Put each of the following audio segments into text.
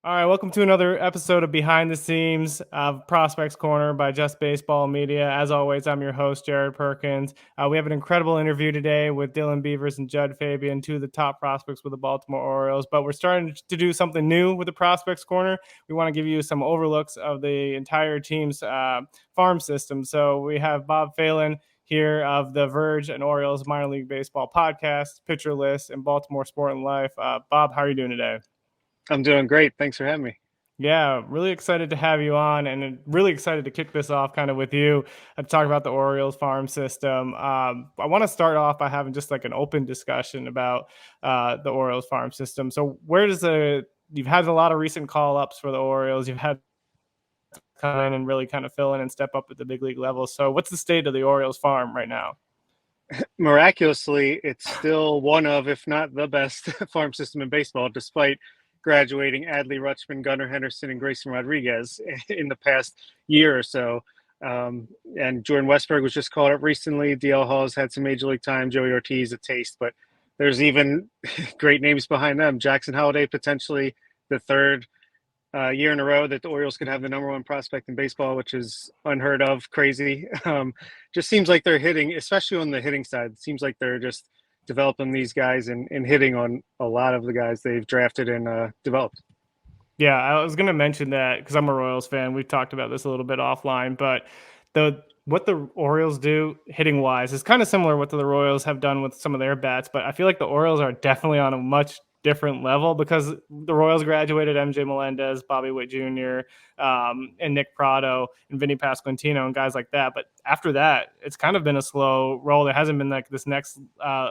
All right, welcome to another episode of Behind the Scenes of Prospects Corner by Just Baseball Media. As always, I'm your host, Jared Perkins. We have an incredible interview today with Beavers and Jud Fabian, two of the top prospects with the Baltimore Orioles. But we're starting to do something new with the Prospects Corner. We want to give you some overlooks of the entire team's farm system. So we have Bob Phelan here of the Verge and Orioles Minor League Baseball podcast, Pitcher List, and Baltimore Sport and Life. Bob, how are you doing today? I'm doing great. Thanks for having me. Yeah, really excited to have you on and really excited to kick this off kind of with you and talk about the Orioles farm system. I want to start off by having just like an open discussion about the Orioles farm system. So you've had a lot of recent call ups for the Orioles. You've had come in and really kind of fill in and step up at the big league level. So what's the state of the Orioles farm right now? Miraculously, it's still one of, if not the best farm system in baseball, despite graduating Adley Rutschman, Gunnar Henderson, and Grayson Rodriguez in the past year or so. And Jordan Westberg was just called up recently. DL Hall's had some major league time. Joey Ortiz a taste, but there's even great names behind them. Jackson Holliday, potentially the third year in a row that the Orioles could have the number one prospect in baseball, which is unheard of, crazy. Just seems like they're hitting, especially on the hitting side. It seems like they're just developing these guys and hitting on a lot of the guys they've drafted and developed. Yeah, I was going to mention that because I'm a Royals fan. We've talked about this a little bit offline, but what the Orioles do hitting wise is kind of similar to what the Royals have done with some of their bats. But I feel like the Orioles are definitely on a much different level because the Royals graduated MJ Melendez, Bobby Witt Jr., and Nick Prado and Vinny Pasquantino and guys like that. But after that, it's kind of been a slow roll. There hasn't been like this next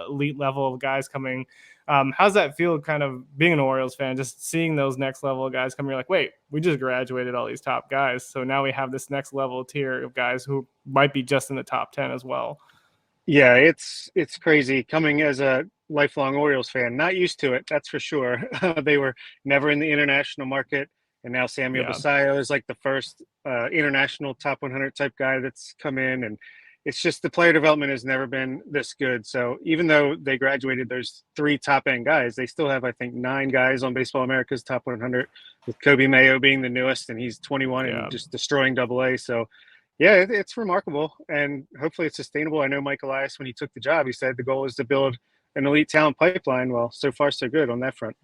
elite level of guys coming. How's that feel kind of being an Orioles fan, just seeing those next level of guys come? You're like, wait, we just graduated all these top guys. So now we have this next level tier of guys who might be just in the top 10 as well. Yeah, it's crazy coming as a lifelong Orioles fan. Not used to it, that's for sure. They were never in the international market, and now Samuel Yeah. Basallo is like the first international top 100 type guy that's come in, and it's just the player development has never been this good. So even though they graduated, there's three top end guys. They still have, I think, 9 guys on Baseball America's top 100, with Kobe Mayo being the newest, and he's 21 Yeah. and just destroying Double A. So yeah, it's remarkable, and hopefully it's sustainable. I know Mike Elias, when he took the job, he said the goal is to build an elite talent pipeline. Well, so far so good on that front.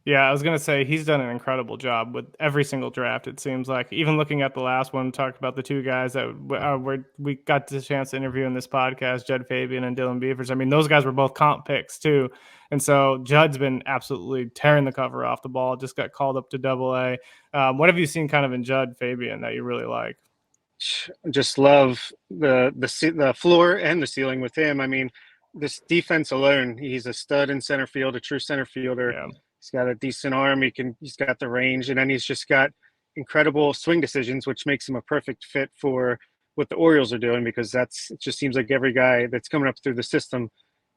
Yeah, I was going to say he's done an incredible job with every single draft, it seems like. Even looking at the last one, talked about the two guys that we got the chance to interview in this podcast, Jud Fabian and Dylan Beavers. I mean, those guys were both comp picks, too. And so Jud's been absolutely tearing the cover off the ball, just got called up to Double A. What have you seen kind of in Jud Fabian that you really like? Just love the floor and the ceiling with him. I mean, this defense alone, he's a stud in center field, a true center fielder. Yeah. He's got a decent arm. He's got the range, and then he's just got incredible swing decisions, which makes him a perfect fit for what the Orioles are doing, because it just seems like every guy that's coming up through the system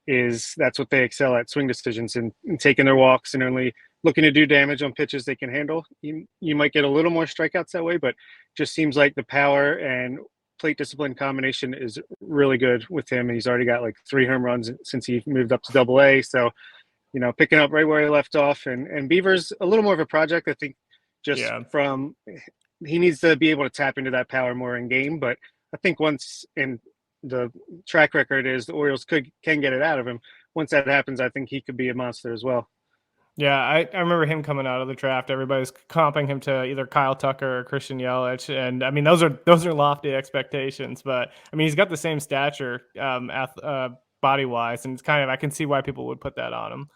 that's what they excel at, swing decisions and taking their walks and only looking to do damage on pitches they can handle. You might get a little more strikeouts that way, but just seems like the power and plate discipline combination is really good with him. And he's already got like 3 home runs since he moved up to Double A. So, picking up right where he left off. And Beaver's a little more of a project, I think, just Yeah. from he needs to be able to tap into that power more in game. But I think once in the track record is the Orioles can get it out of him. Once that happens, I think he could be a monster as well. Yeah, I remember him coming out of the draft. Everybody's comping him to either Kyle Tucker or Christian Yelich, and I mean those are lofty expectations. But I mean he's got the same stature, body wise, and it's kind of I can see why people would put that on him.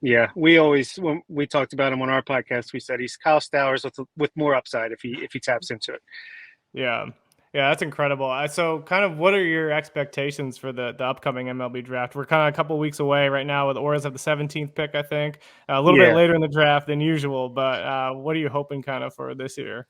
Yeah, when we talked about him on our podcast, we said he's Kyle Stowers with more upside if he taps into it. Yeah. Yeah, that's incredible. So, kind of, what are your expectations for the upcoming MLB draft? We're kind of a couple weeks away right now. With the Orioles have the 17th pick, I think, a little bit Yeah. later in the draft than usual. But what are you hoping kind of for this year?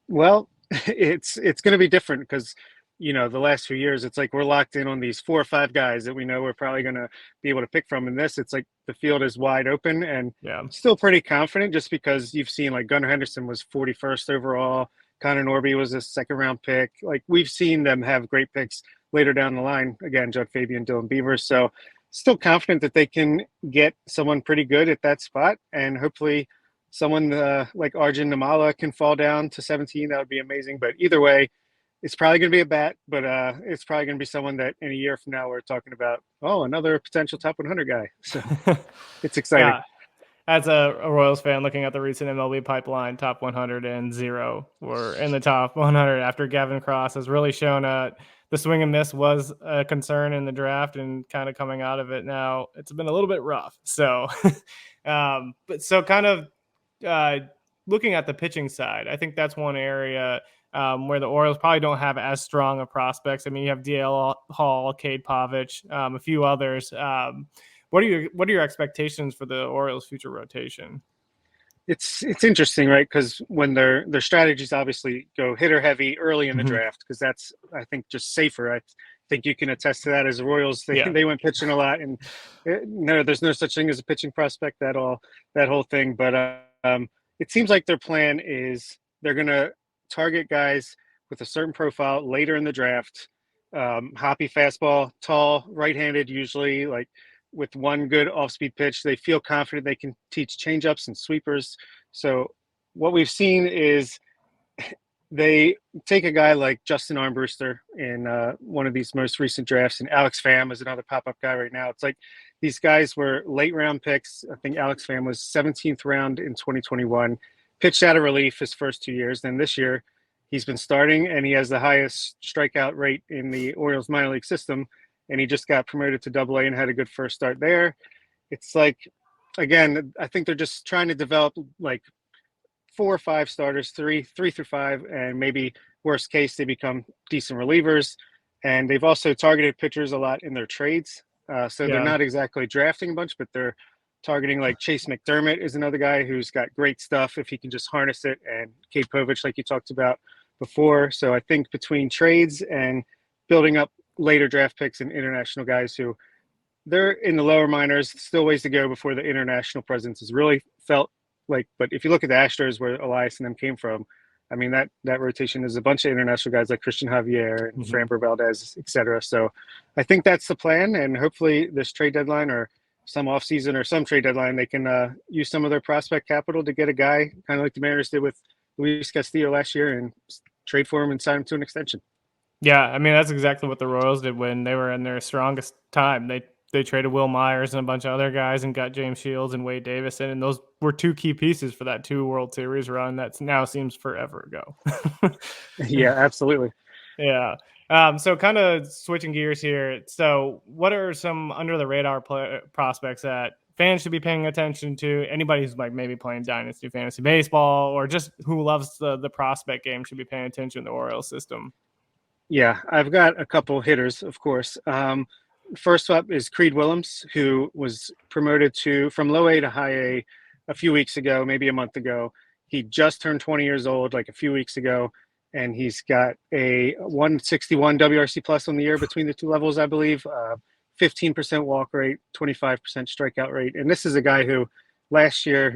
Well, it's going to be different because the last few years it's like we're locked in on these 4 or 5 guys that we know we're probably going to be able to pick from. In this, it's like the field is wide open and Yeah. still pretty confident, just because you've seen like Gunnar Henderson was 41st overall, Connor Norby was a 2nd round pick. Like we've seen them have great picks later down the line. Again, Jud Fabian, Dylan Beavers. So still confident that they can get someone pretty good at that spot, and hopefully someone like Arjun Namala can fall down to 17, that would be amazing. But either way, it's probably going to be a bat, but it's probably going to be someone that in a year from now we're talking about, oh, another potential top 100 guy. So it's exciting. Yeah. As a Royals fan, looking at the recent MLB pipeline, top 100 and zero were in the top 100 after Gavin Cross has really shown the swing and miss was a concern in the draft, and kind of coming out of it now, it's been a little bit rough. So, but so kind of uh, looking at the pitching side, I think that's one area where the Orioles probably don't have as strong of prospects. I mean, you have DL Hall, Cade Povich, a few others. What are your expectations for the Orioles' future rotation? It's interesting, right? Because when their strategies obviously go hitter heavy early in the Mm-hmm. draft, because that's, I think, just safer. I think you can attest to that. As the Royals, they, Yeah. they went pitching a lot, and no, there's no such thing as a pitching prospect. That whole thing, but it seems like their plan is they're going to target guys with a certain profile later in the draft. Hoppy fastball, tall, right-handed, usually like with one good off-speed pitch. They feel confident they can teach changeups and sweepers. So what we've seen is they take a guy like Justin Armbruster in one of these most recent drafts, and Alex Pham is another pop-up guy right now. It's like these guys were late round picks. I think Alex Pham was 17th round in 2021, pitched out of relief his first 2 years. Then this year, he's been starting, and he has the highest strikeout rate in the Orioles minor league system. And he just got promoted to Double A and had a good first start there. It's like, again, I think they're just trying to develop like 4 or 5 starters, three through five, and maybe worst case they become decent relievers. And they've also targeted pitchers a lot in their trades, so they're Yeah. not exactly drafting a bunch, but they're targeting like Chase McDermott is another guy who's got great stuff if he can just harness it, and Cade Povich, like you talked about before. So I think between trades and building up later draft picks and international guys who they're in the lower minors, still ways to go before the international presence is really felt like. But if you look at the Astros, where Elias and them came from, I mean that rotation is a bunch of international guys like Christian Javier and Mm-hmm. Framber Valdez, et cetera. So I think that's the plan, and hopefully this trade deadline or some offseason or some trade deadline, they can use some of their prospect capital to get a guy kind of like the Mariners did with Luis Castillo last year and trade for him and sign him to an extension. Yeah, I mean that's exactly what the Royals did when they were in their strongest time. They traded Will Myers and a bunch of other guys and got James Shields and Wade Davis in, and those were two key pieces for that 2 World Series run that now seems forever ago. Yeah, absolutely. Yeah. So kind of switching gears here. So what are some under the radar prospects that fans should be paying attention to? Anybody who's like maybe playing Dynasty Fantasy Baseball or just who loves the prospect game should be paying attention to the Orioles system. Yeah, I've got a couple hitters, of course. First up is Creed Willems, who was promoted from low A to high a few weeks ago, maybe a month ago. He just turned 20 years old, like a few weeks ago, and he's got a 161 WRC plus on the year between the two levels, I believe. 15% walk rate, 25% strikeout rate, and this is a guy who last year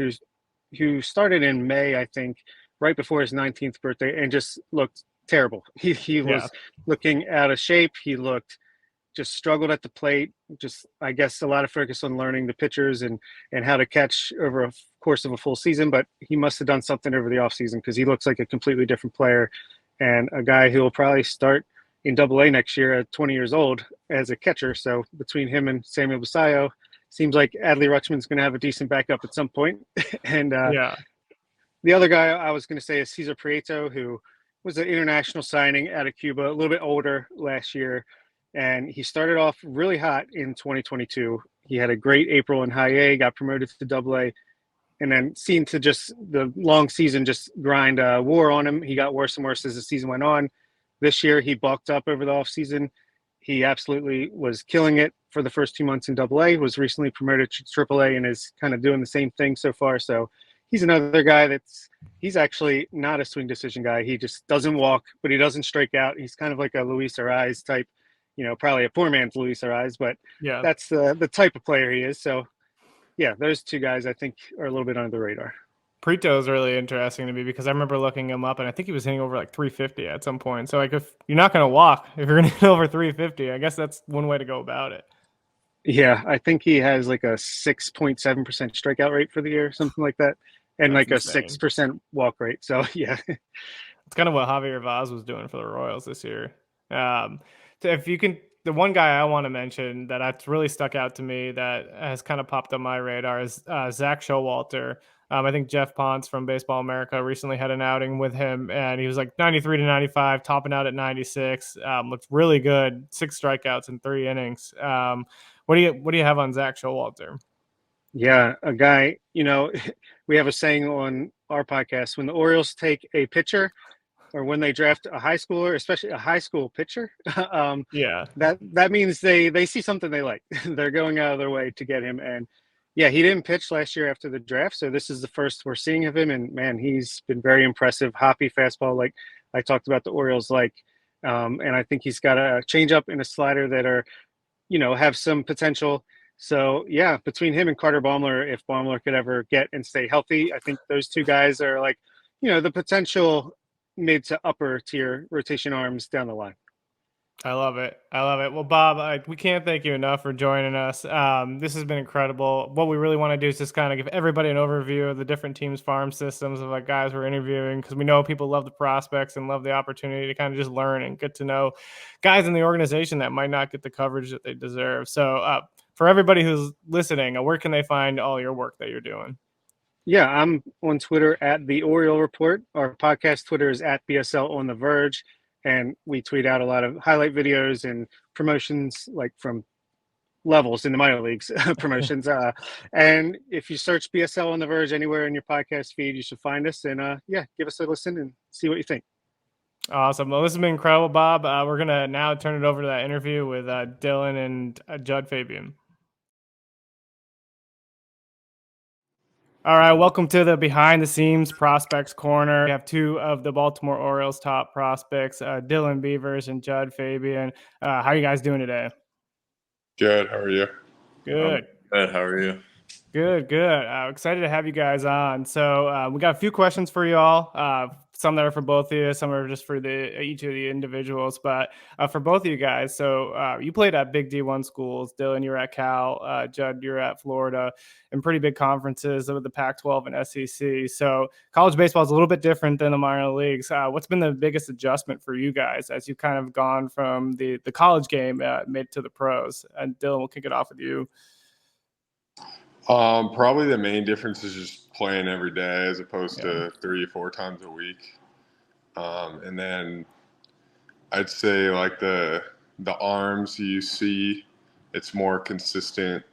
who started in May, I think, right before his 19th birthday, and just looked terrible. He Yeah. was looking out of shape. He looked just struggled at the plate. Just I guess a lot of focus on learning the pitchers and how to catch over a course of a full season. But he must have done something over the offseason because he looks like a completely different player and a guy who will probably start in Double A next year at 20 years old as a catcher. So between him and Samuel Basallo, seems like Adley Rutschman's going to have a decent backup at some point. And Yeah. the other guy I was going to say is Cesar Prieto, who was an international signing out of Cuba, a little bit older last year. And he started off really hot in 2022. He had a great April in high A, got promoted to Double A, and then seemed to just the long season just grind war on him. He got worse and worse as the season went on. This year, he bulked up over the offseason. He absolutely was killing it for the first 2 months in Double A, was recently promoted to Triple A, and is kind of doing the same thing so far. So he's another guy he's actually not a swing decision guy. He just doesn't walk, but he doesn't strike out. He's kind of like a Luis Ariz type, probably a poor man's Luis Ariz, but Yeah. that's the type of player he is. So yeah, those two guys I think are a little bit under the radar. Prito is really interesting to me because I remember looking him up and I think he was hitting over like 350 at some point. So like if you're not going to walk, if you're going to hit over 350, I guess that's one way to go about it. Yeah, I think he has like a 6.7% strikeout rate for the year, something like that. and That's like a insane. 6% walk rate. So yeah. It's kind of what Javier Vaz was doing for the Royals this year. So if you can, the one guy I want to mention that's really stuck out to me that has kind of popped on my radar is Zach Showalter. I think Jeff Ponce from Baseball America recently had an outing with him, and he was like 93 to 95, topping out at 96. Looked really good, 6 strikeouts in 3 innings. What do you have on Zach Showalter? Yeah, a guy, we have a saying on our podcast: when the Orioles take a pitcher or when they draft a high schooler, especially a high school pitcher, um, Yeah, that means they see something they like. They're going out of their way to get him. And yeah, he didn't pitch last year after the draft, so this is the first we're seeing of him. And man, he's been very impressive. Hoppy fastball, like I talked about the Orioles, and I think he's got a changeup and a slider that are have some potential. So yeah, between him and Carter Baumler, if Baumler could ever get and stay healthy, I think those two guys are like, the potential mid to upper tier rotation arms down the line. I love it. I love it. Well, Bob, we can't thank you enough for joining us. This has been incredible. What we really want to do is just kind of give everybody an overview of the different teams' farm systems of like guys we're interviewing because we know people love the prospects and love the opportunity to kind of just learn and get to know guys in the organization that might not get the coverage that they deserve. So, for everybody who's listening, where can they find all your work that you're doing? Yeah, I'm on Twitter at the Oriole Report. Our podcast Twitter is at BSL on the Verge, and we tweet out a lot of highlight videos and promotions like from levels in the minor leagues promotions. And if you search BSL on the Verge anywhere in your podcast feed, you should find us. And yeah, give us a listen and see what you think. Awesome. Well, this has been incredible, Bob. We're going to now turn it over to that interview with Dylan and Jud Fabian. All right, welcome to the behind the scenes prospects corner. We have two of the Baltimore Orioles top prospects, Dylan Beavers and Jud Fabian. How are you guys doing today? Good. How are you? Good. Good. How are you? Good, good. Excited to have you guys on. So we got a few questions for you all. Some that are for both of you, some are just for each of the individuals. But for both of you guys, so you played at big D1 schools. Dylan, you're at Cal. Jud, you're at Florida, and pretty big conferences with the Pac-12 and SEC. So college baseball is a little bit different than the minor leagues. What's been the biggest adjustment for you guys as you've kind of gone from the college game mid to the pros? And Dylan, we'll kick it off with you. Probably the main difference is just playing every day as opposed to 3 or 4 times a week. And then I'd say like the arms you see, it's more consistent,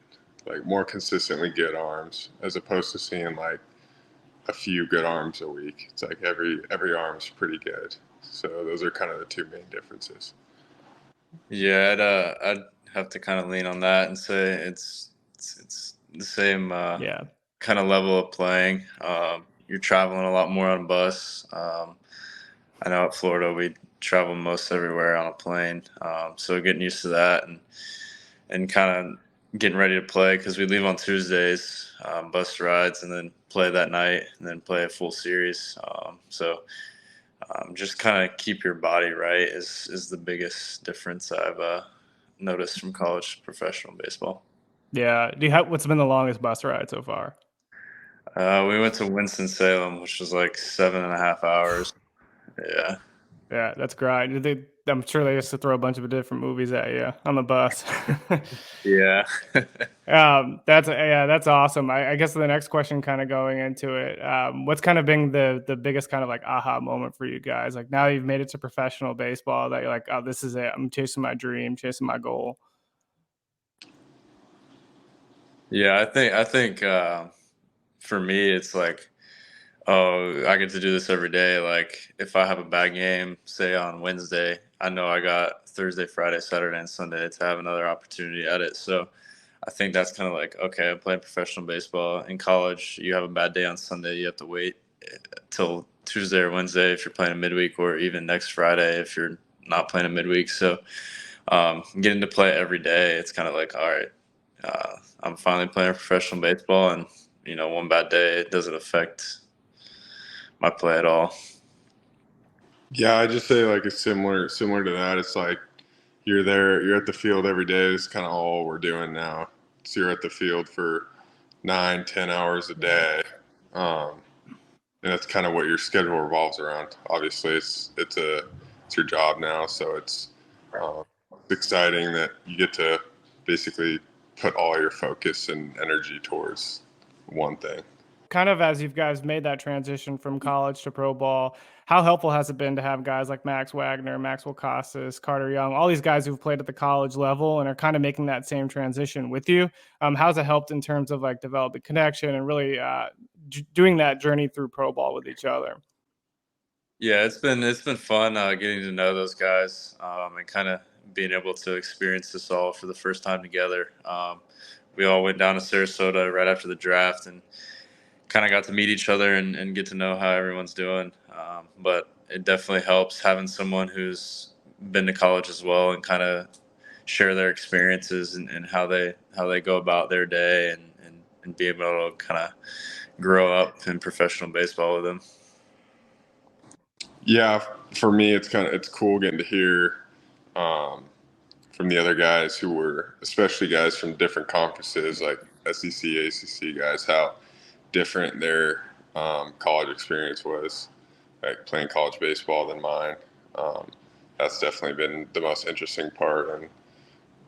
like more consistently good arms as opposed to seeing like a few good arms a week. It's like every arm's pretty good. So those are kind of the two main differences. Yeah, I'd have to kind of lean on that and say it's the same kind of level of playing. You're traveling a lot more on a bus. I know at Florida we travel most everywhere on a plane, so getting used to that and kind of getting ready to play because we leave on Tuesdays, bus rides, and then play that night, and then play a full series. So just kind of keep your body right is the biggest difference I've noticed from college to professional baseball. Yeah. What's been the longest bus ride so far? We went to Winston-Salem, which was like 7.5 hours. Yeah. Yeah, that's great. I'm sure they used to throw a bunch of different movies at you on the bus. Yeah. That's awesome. I guess the next question, kind of going into it, what's kind of been the biggest kind of like aha moment for you guys? Like now you've made it to professional baseball that you're like, oh, this is it. I'm chasing my dream, chasing my goal. Yeah, I think for me it's like, oh, I get to do this every day. Like if I have a bad game, say on Wednesday, I know I got Thursday, Friday, Saturday, and Sunday to have another opportunity at it. So I think that's kind of like, okay, I'm playing professional baseball. In college, you have a bad day on Sunday, you have to wait till Tuesday or Wednesday if you're playing a midweek, or even next Friday if you're not playing a midweek. So getting to play every day, it's kind of like, all right, I'm finally playing professional baseball, and one bad day, it doesn't affect my play at all. Yeah, I just say like it's similar to that. It's like you're there, you're at the field every day. It's kind of all we're doing now. So you're at the field for 9, 10 hours a day. and that's kind of what your schedule revolves around. Obviously, it's your job now, so it's exciting that you get to basically put all your focus and energy towards one thing. Kind of as you guys made that transition from college to pro ball, how helpful has it been to have guys like Max Wagner, Maxwell Costas, Carter Young, all these guys who've played at the college level and are kind of making that same transition with you? How's it helped in terms of like developing connection and really doing that journey through pro ball with each other? Yeah, it's been fun getting to know those guys and kind of being able to experience this all for the first time together. We all went down to Sarasota right after the draft and kind of got to meet each other and get to know how everyone's doing. But it definitely helps having someone who's been to college as well and kind of share their experiences and how they go about their day and be able to kind of grow up in professional baseball with them. Yeah, for me, it's cool getting to hear from the other guys who were, especially guys from different conferences like SEC, ACC guys, how different their college experience was, like playing college baseball than mine. That's definitely been the most interesting part.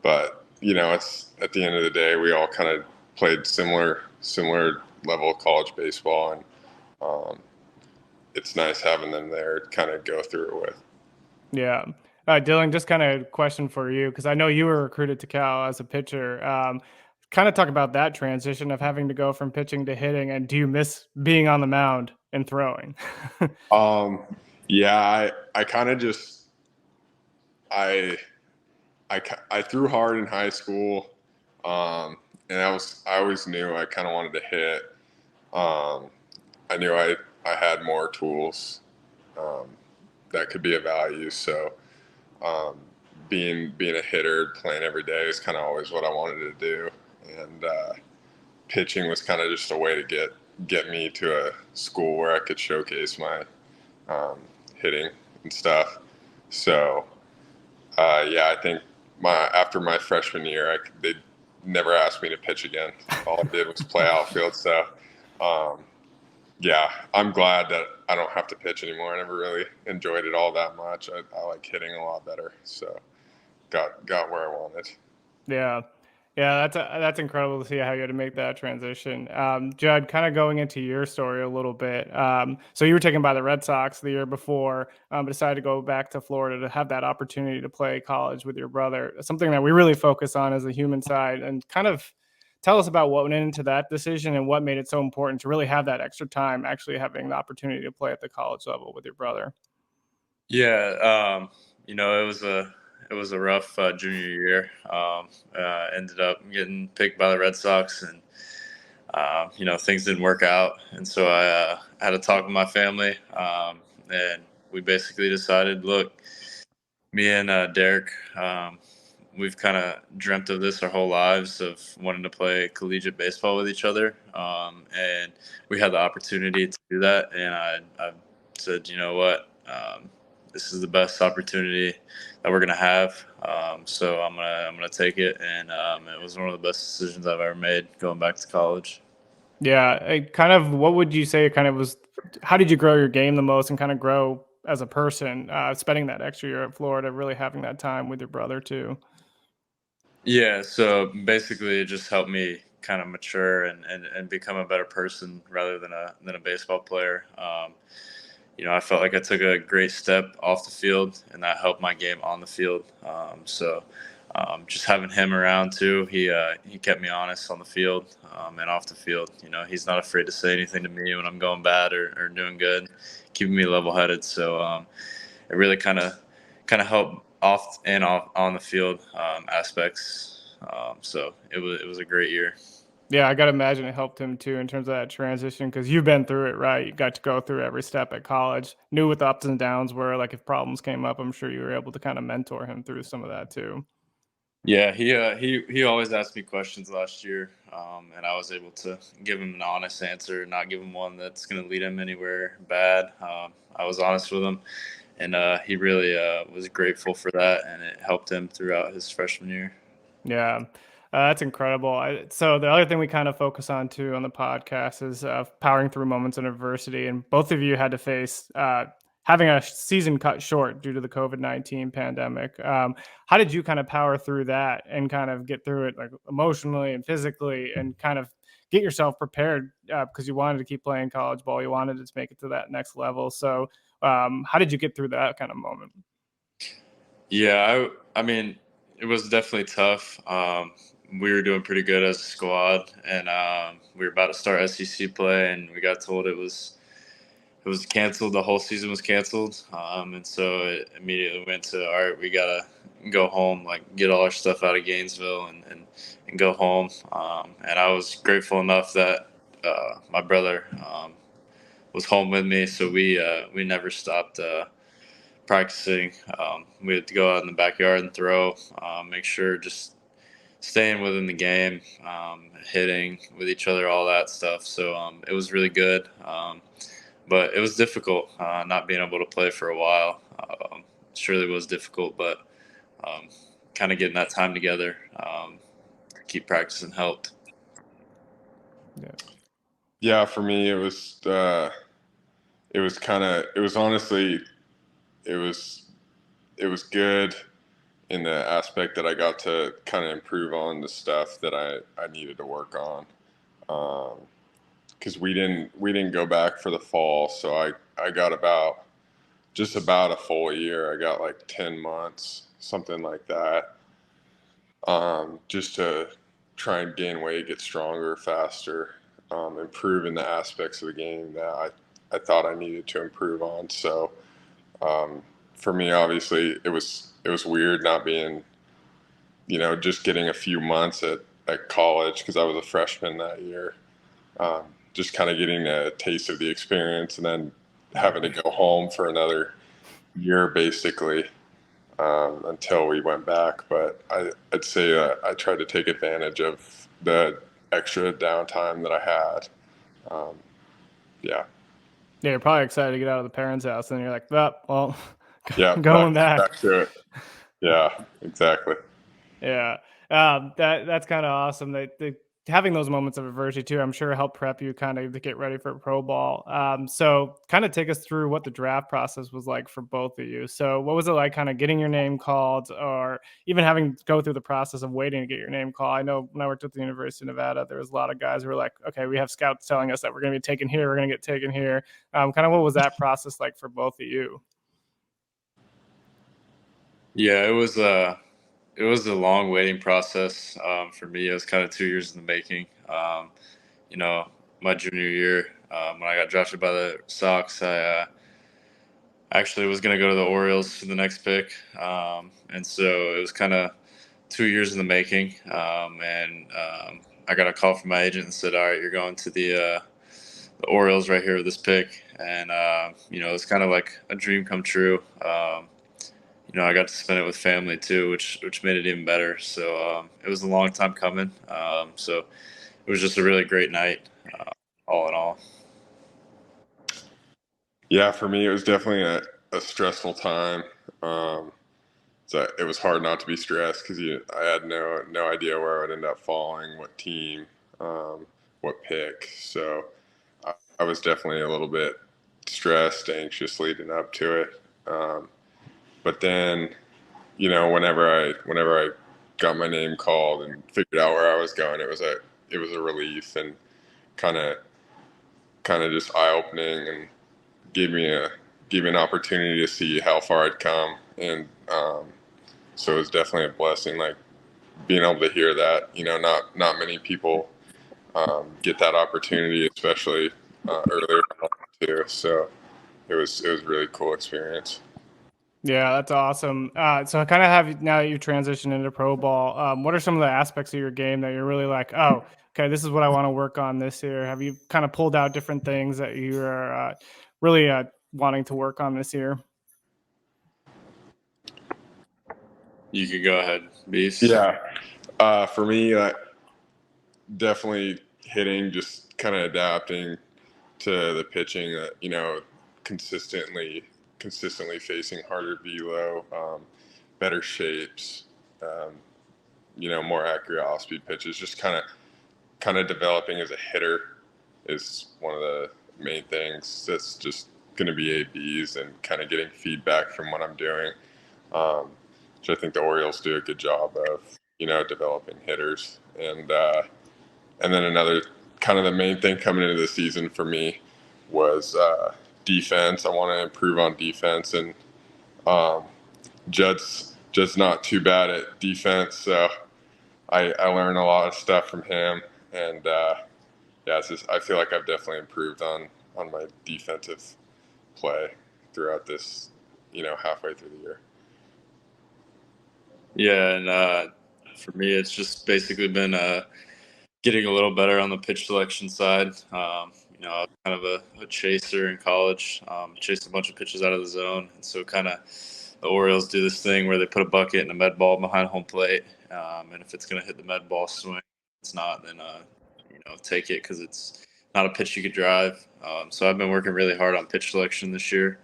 But it's at the end of the day, we all kind of played similar level of college baseball, and it's nice having them there to kind of go through it with. Yeah. Dylan, just kind of question for you, because I know you were recruited to Cal as a pitcher. Kind of talk about that transition of having to go from pitching to hitting, and do you miss being on the mound and throwing? Yeah, I kind of just I threw hard in high school, and I always knew I kind of wanted to hit. I knew I had more tools that could be of value. So being a hitter, playing every day is kind of always what I wanted to do, and pitching was kind of just a way to get me to a school where I could showcase my hitting and stuff. So yeah, I think after my freshman year, they never asked me to pitch again. All I did was play outfield. So yeah, I'm glad that I don't have to pitch anymore. I never really enjoyed it all that much. I like hitting a lot better. So got where I wanted. Yeah. Yeah, that's incredible to see how you had to make that transition. Judd, kind of going into your story a little bit. So you were taken by the Red Sox the year before, but decided to go back to Florida to have that opportunity to play college with your brother. Something that we really focus on is the human side, and kind of tell us about what went into that decision and what made it so important to really have that extra time, actually having the opportunity to play at the college level with your brother. Yeah, it was a rough junior year. Ended up getting picked by the Red Sox, and things didn't work out. And so I had to talk with my family, and we basically decided, look, me and Derek, we've kind of dreamt of this our whole lives of wanting to play collegiate baseball with each other, and we had the opportunity to do that. And I said, you know what? This is the best opportunity that we're gonna have. So I'm gonna take it, and it was one of the best decisions I've ever made going back to college. Yeah, kind of. What would you say? Kind of was. How did you grow your game the most, and kind of grow as a person? Spending that extra year at Florida, really having that time with your brother too. Yeah, so basically it just helped me kind of mature and become a better person rather than a baseball player. I felt like I took a great step off the field, and that helped my game on the field. Just having him around too, he kept me honest on the field and off the field. He's not afraid to say anything to me when I'm going bad or doing good, keeping me level headed. So it really kind of helped off and off on the field aspects. So it was a great year. Yeah, I got to imagine it helped him too in terms of that transition, because you've been through it, right? You got to go through every step at college, knew what the ups and downs were. Like if problems came up, I'm sure you were able to kind of mentor him through some of that too. Yeah, he always asked me questions last year, and I was able to give him an honest answer, not give him one that's going to lead him anywhere bad. I was honest with him, and he really was grateful for that, and it helped him throughout his freshman year. Yeah. That's incredible. So the other thing we kind of focus on too on the podcast is powering through moments of adversity, and both of you had to face having a season cut short due to the COVID-19 pandemic. How did you kind of power through that and kind of get through it, like emotionally and physically, and kind of get yourself prepared because you wanted to keep playing college ball, you wanted to make it to that next level. So how did you get through that kind of moment? Yeah, I mean, it was definitely tough. We were doing pretty good as a squad, and we were about to start SEC play, and we got told it was canceled. The whole season was canceled, and so it immediately went to, all right, we gotta go home, like get all our stuff out of Gainesville and go home. And I was grateful enough that my brother was home with me, so we never stopped practicing. We had to go out in the backyard and throw, make sure just staying within the game, hitting with each other, all that stuff. So it was really good. But it was difficult not being able to play for a while. Surely was difficult, but kind of getting that time together to keep practicing helped. Yeah, for me, it was honestly, it was good in the aspect that I got to kind of improve on the stuff that I needed to work on. Because we didn't go back for the fall, so I got just about a full year. I got like 10 months, something like that, just to try and gain weight, get stronger, faster, improve in the aspects of the game that I thought I needed to improve on. So for me, obviously, it was weird not being, just getting a few months at college because I was a freshman that year. Just kind of getting a taste of the experience and then having to go home for another year basically until we went back. But I'd say I tried to take advantage of the extra downtime that I had. Yeah. Yeah, you're probably excited to get out of the parents' house, and you're like, well, Yeah. going back to it. Yeah, exactly. Yeah, that's kind of awesome. Having those moments of adversity too, I'm sure helped prep you kind of to get ready for pro ball. So kind of take us through what the draft process was like for both of you. So what was it like, kind of getting your name called, or even having to go through the process of waiting to get your name called? I know when I worked at the University of Nevada, there was a lot of guys who were like, okay, we have scouts telling us that we're going to be taken here, we're going to get taken here. Kind of what was that process like for both of you? Yeah, it was a long waiting process. For me, it was kind of 2 years in the making. You know, my junior year, when I got drafted by the Sox, I actually was going to go to the Orioles for the next pick. And so it was kind of 2 years in the making. I got a call from my agent and said, all right, you're going to the Orioles right here with this pick. And, it's kind of like a dream come true. I got to spend it with family too, which made it even better. So it was a long time coming. So it was just a really great night, all in all. Yeah, for me, it was definitely a stressful time. So it was hard not to be stressed because I had no idea where I would end up falling, what team, what pick. So I was definitely a little bit stressed, anxious leading up to it. But then, whenever I got my name called and figured out where I was going, it was a relief and kind of just eye opening and gave me an opportunity to see how far I'd come. And so it was definitely a blessing, like being able to hear that. Not many people get that opportunity, especially earlier on too. So it was a really cool experience. Yeah, that's awesome. So I kind of have, now that you've transitioned into pro ball, what are some of the aspects of your game that you're really like, oh, okay, this is what I want to work on this year? Have you kind of pulled out different things that you are really wanting to work on this year? You could go ahead, Beast. Yeah. For me, definitely hitting, just kind of adapting to the pitching. Consistently facing harder velo, better shapes, more accurate off-speed pitches. Just kind of developing as a hitter is one of the main things. That's just going to be ABs and kind of getting feedback from what I'm doing, which I think the Orioles do a good job of, developing hitters. And then another kind of the main thing coming into the season for me was defense. I want to improve on defense, and Jud's not too bad at defense, so I learned a lot of stuff from him, and I feel like I've definitely improved on my defensive play throughout this, halfway through the year. Yeah, and for me, it's just basically been getting a little better on the pitch selection side. I was kind of a chaser in college, chased a bunch of pitches out of the zone, and so kind of the Orioles do this thing where they put a bucket and a med ball behind home plate, and if it's going to hit the med ball, swing. If it's not, then take it because it's not a pitch you could drive. So I've been working really hard on pitch selection this year.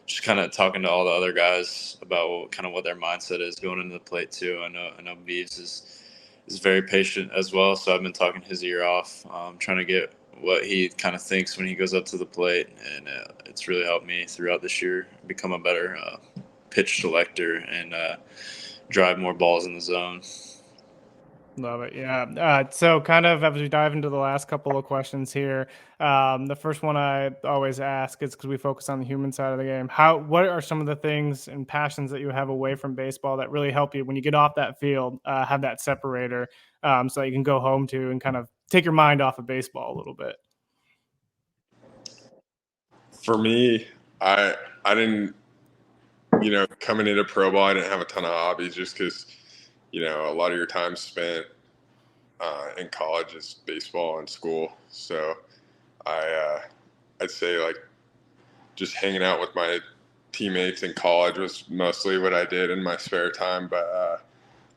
Just kind of talking to all the other guys about what their mindset is going into the plate too. I know Beavs is very patient as well, so I've been talking his ear off, trying to get what he kind of thinks when he goes up to the plate, and it's really helped me throughout this year become a better pitch selector and drive more balls in the zone. Love it. Yeah. So kind of as we dive into the last couple of questions here, the first one I always ask is because we focus on the human side of the game. What are some of the things and passions that you have away from baseball that really help you when you get off that field, have that separator, so that you can go home to and kind of take your mind off of baseball a little bit? For me, I didn't, coming into pro ball, I didn't have a ton of hobbies just because, a lot of your time spent in college is baseball and school. So I'd say like just hanging out with my teammates in college was mostly what I did in my spare time. But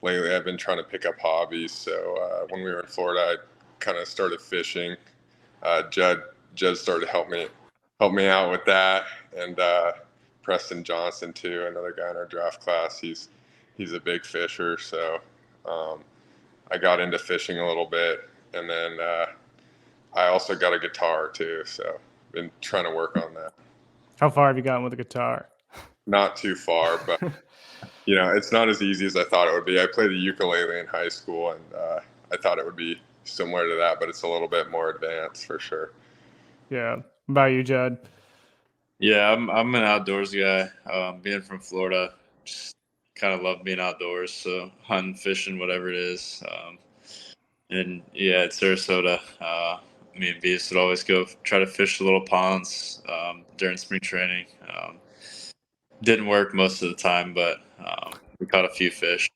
lately I've been trying to pick up hobbies. So when we were in Florida, I kind of started fishing. Jud started to help me out with that, and Preston Johnson too, another guy in our draft class. He's a big fisher, so I got into fishing a little bit, and then I also got a guitar too, so been trying to work on that. How far have you gotten with the guitar? Not too far, but it's not as easy as I thought it would be. I played the ukulele in high school, and I thought it would be similar to that, but it's a little bit more advanced for sure. Yeah. How about you, Jud? Yeah, I'm an outdoors guy. Being from Florida, just kind of love being outdoors. So hunting, fishing, whatever it is. And yeah, at Sarasota, me and Beast would always go try to fish the little ponds during spring training. Didn't work most of the time, but we caught a few fish.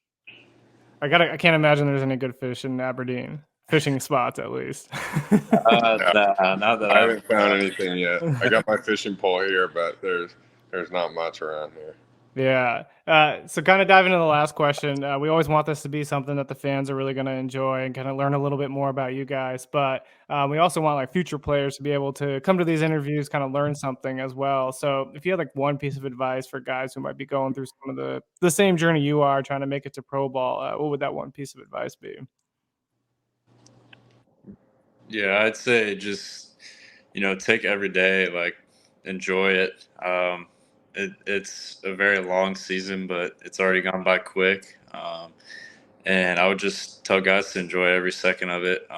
I can't imagine there's any good fish in Aberdeen. Fishing spots, at least. Not that I haven't found anything yet. I got my fishing pole here, but there's not much around here. Yeah. So kind of diving into the last question, we always want this to be something that the fans are really going to enjoy and kind of learn a little bit more about you guys. But we also want like future players to be able to come to these interviews, kind of learn something as well. So if you had like one piece of advice for guys who might be going through some of the same journey you are trying to make it to pro ball, what would that one piece of advice be? Yeah, I'd say just, take every day, like enjoy it. It's a very long season, but it's already gone by quick. And I would just tell guys to enjoy every second of it.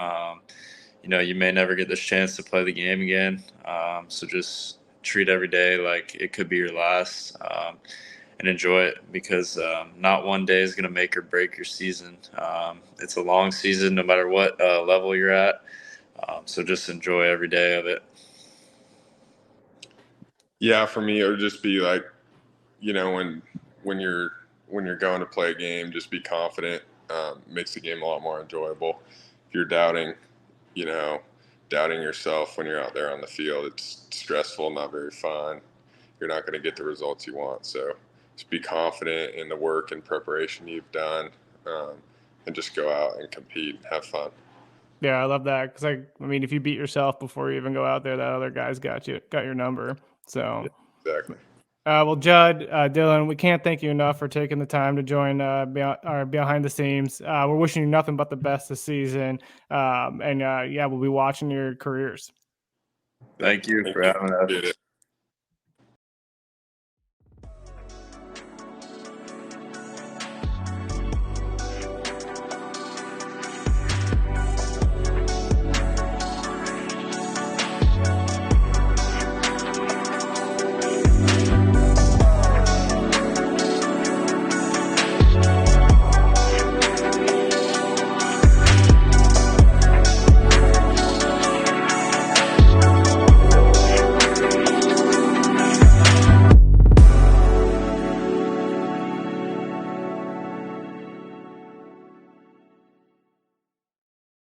You may never get this chance to play the game again. So just treat every day like it could be your last, and enjoy it because not one day is going to make or break your season. It's a long season, no matter what level you're at. So just enjoy every day of it. Yeah, for me, it would just be like, when you're going to play a game, just be confident. Makes the game a lot more enjoyable. If you're doubting yourself when you're out there on the field, it's stressful, not very fun. You're not going to get the results you want. So just be confident in the work and preparation you've done, and just go out and compete and have fun. Yeah, I love that because I mean, if you beat yourself before you even go out there, that other guy's got your number. So Exactly. Well, Judd, Dylan, we can't thank you enough for taking the time to join our behind the scenes. We're wishing you nothing but the best this season. And we'll be watching your careers. Thank you for having us. Appreciate it.